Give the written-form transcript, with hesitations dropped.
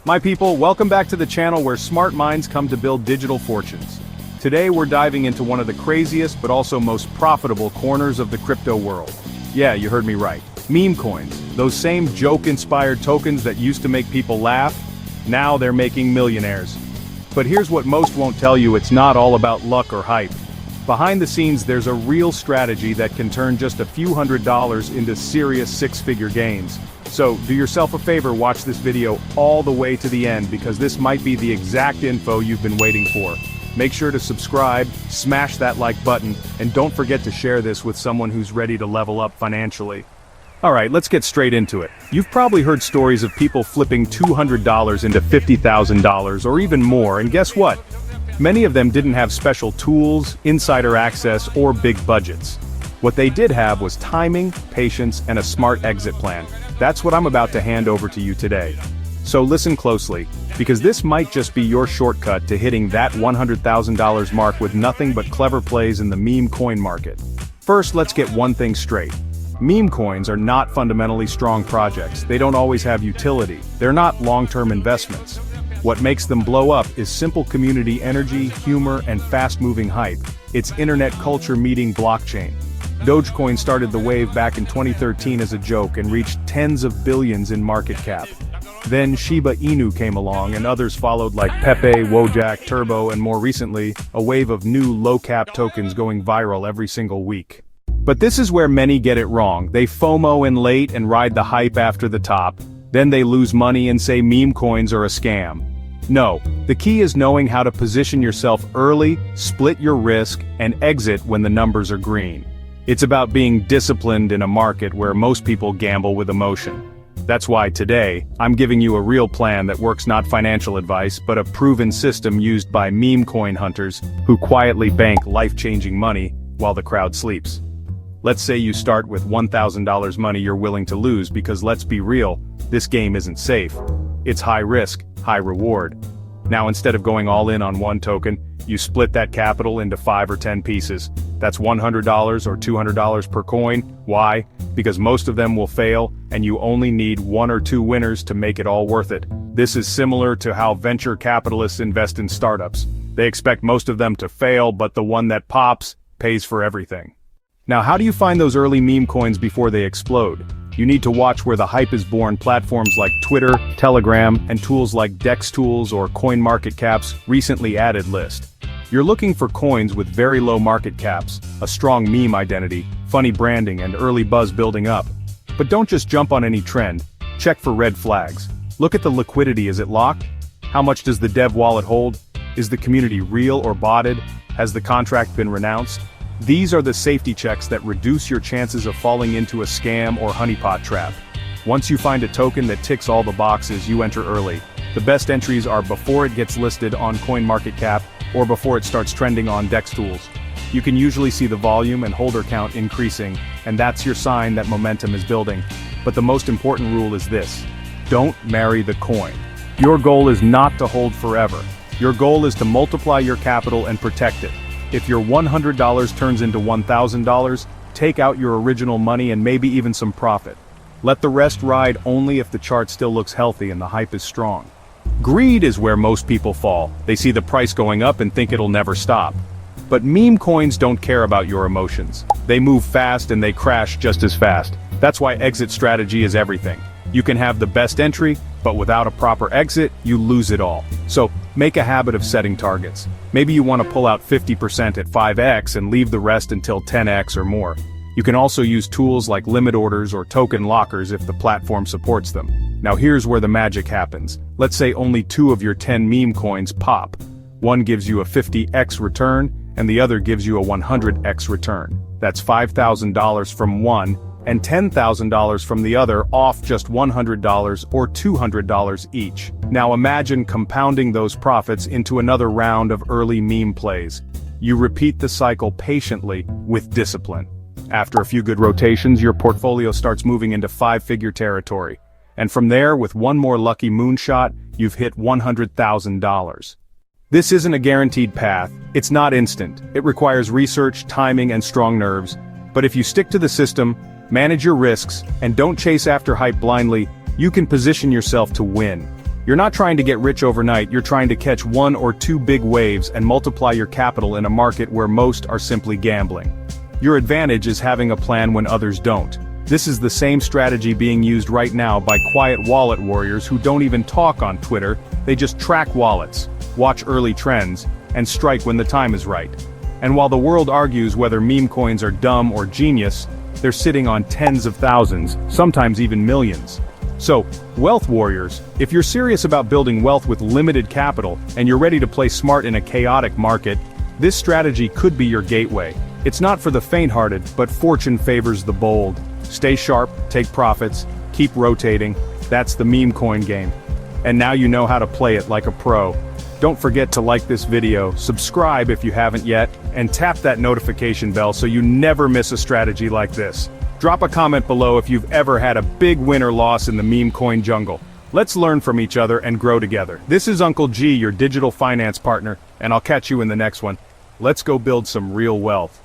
My people, welcome back to the channel where smart minds come to build digital fortunes. Today we're diving into one of the craziest but also most profitable corners of the crypto world. Yeah, you heard me right. Meme coins, those same joke-inspired tokens that used to make people laugh, now they're making millionaires. But here's what most won't tell you: it's not all about luck or hype. Behind the scenes there's a real strategy that can turn just a few $100s into serious six-figure gains. So, do yourself a favor, watch this video all the way to the end because this might be the exact info you've been waiting for. Make sure to subscribe, smash that like button, and don't forget to share this with someone who's ready to level up financially. Alright, let's get straight into it. You've probably heard stories of people flipping $200 into $50,000 or even more, and guess what? Many of them didn't have special tools, insider access, or big budgets. What they did have was timing, patience, and a smart exit plan. That's what I'm about to hand over to you today. So listen closely, because this might just be your shortcut to hitting that $100,000 mark with nothing but clever plays in the meme coin market. First, let's get one thing straight. Meme coins are not fundamentally strong projects. They don't always have utility. They're not long-term investments. What makes them blow up is simple community energy, humor, and fast-moving hype. It's internet culture meeting blockchain. Dogecoin started the wave back in 2013 as a joke and reached tens of billions in market cap. Then Shiba Inu came along and others followed like Pepe, Wojak, Turbo, and more recently, a wave of new low-cap tokens going viral every single week. But this is where many get it wrong. They FOMO in late and ride the hype after the top. Then they lose money and say meme coins are a scam. No, the key is knowing how to position yourself early, split your risk, and exit when the numbers are green. It's about being disciplined in a market where most people gamble with emotion. That's why today, I'm giving you a real plan that works, not financial advice, but a proven system used by meme coin hunters who quietly bank life-changing money while the crowd sleeps. Let's say you start with $1,000 money you're willing to lose because let's be real, this game isn't safe. It's high risk, high reward. Now instead of going all in on one token, you split that capital into 5 or 10 pieces. That's $100 or $200 per coin. Why? Because most of them will fail, and you only need 1 or 2 winners to make it all worth it. This is similar to how venture capitalists invest in startups. They expect most of them to fail, but the one that pops pays for everything. Now, how do you find those early meme coins before they explode? You need to watch where the hype is born. Platforms like Twitter, Telegram, and tools like DEX Tools or CoinMarketCap's recently added list. You're looking for coins with very low market caps, a strong meme identity, funny branding, and early buzz building up. But don't just jump on any trend. Check for red flags. Look at the liquidity. Is it locked? How much does the dev wallet hold? Is the community real or botted? Has the contract been renounced? These are the safety checks that reduce your chances of falling into a scam or honeypot trap. Once you find a token that ticks all the boxes, you enter early. The best entries are before it gets listed on CoinMarketCap or before it starts trending on DEX Tools. You can usually see the volume and holder count increasing, and that's your sign that momentum is building. But the most important rule is this: don't marry the coin. Your goal is not to hold forever. Your goal is to multiply your capital and protect it. If your $100 turns into $1,000, take out your original money and maybe even some profit. Let the rest ride only if the chart still looks healthy and the hype is strong. Greed is where most people fall. They see the price going up and think it'll never stop. But meme coins don't care about your emotions. They move fast and they crash just as fast. That's why exit strategy is everything. You can have the best entry, but without a proper exit, you lose it all. So, make a habit of setting targets. Maybe you want to pull out 50% at 5x and leave the rest until 10x or more. You can also use tools like limit orders or token lockers if the platform supports them. Now here's where the magic happens. Let's say only 2 of your 10 meme coins pop. One gives you a 50x return, and the other gives you a 100x return. That's $5,000 from one, and $10,000 from the other, off just $100 or $200 each. Now imagine compounding those profits into another round of early meme plays. You repeat the cycle patiently, with discipline. After a few good rotations, your portfolio starts moving into 5-figure territory. And from there, with one more lucky moonshot, you've hit $100,000. This isn't a guaranteed path. It's not instant. It requires research, timing, and strong nerves. But if you stick to the system, manage your risks, and don't chase after hype blindly, you can position yourself to win. You're not trying to get rich overnight, you're trying to catch one or two big waves and multiply your capital in a market where most are simply gambling. Your advantage is having a plan when others don't. This is the same strategy being used right now by quiet wallet warriors who don't even talk on Twitter, they just track wallets, watch early trends, and strike when the time is right. And while the world argues whether meme coins are dumb or genius, they're sitting on tens of thousands, sometimes even millions. So, wealth warriors, if you're serious about building wealth with limited capital and you're ready to play smart in a chaotic market, this strategy could be your gateway. It's not for the faint-hearted, but fortune favors the bold. Stay sharp, take profits, keep rotating. That's the meme coin game. And now you know how to play it like a pro. Don't forget to like this video, subscribe if you haven't yet, and tap that notification bell so you never miss a strategy like this. Drop a comment below if you've ever had a big win or loss in the meme coin jungle. Let's learn from each other and grow together. This is Uncle G, your digital finance partner, and I'll catch you in the next one. Let's go build some real wealth.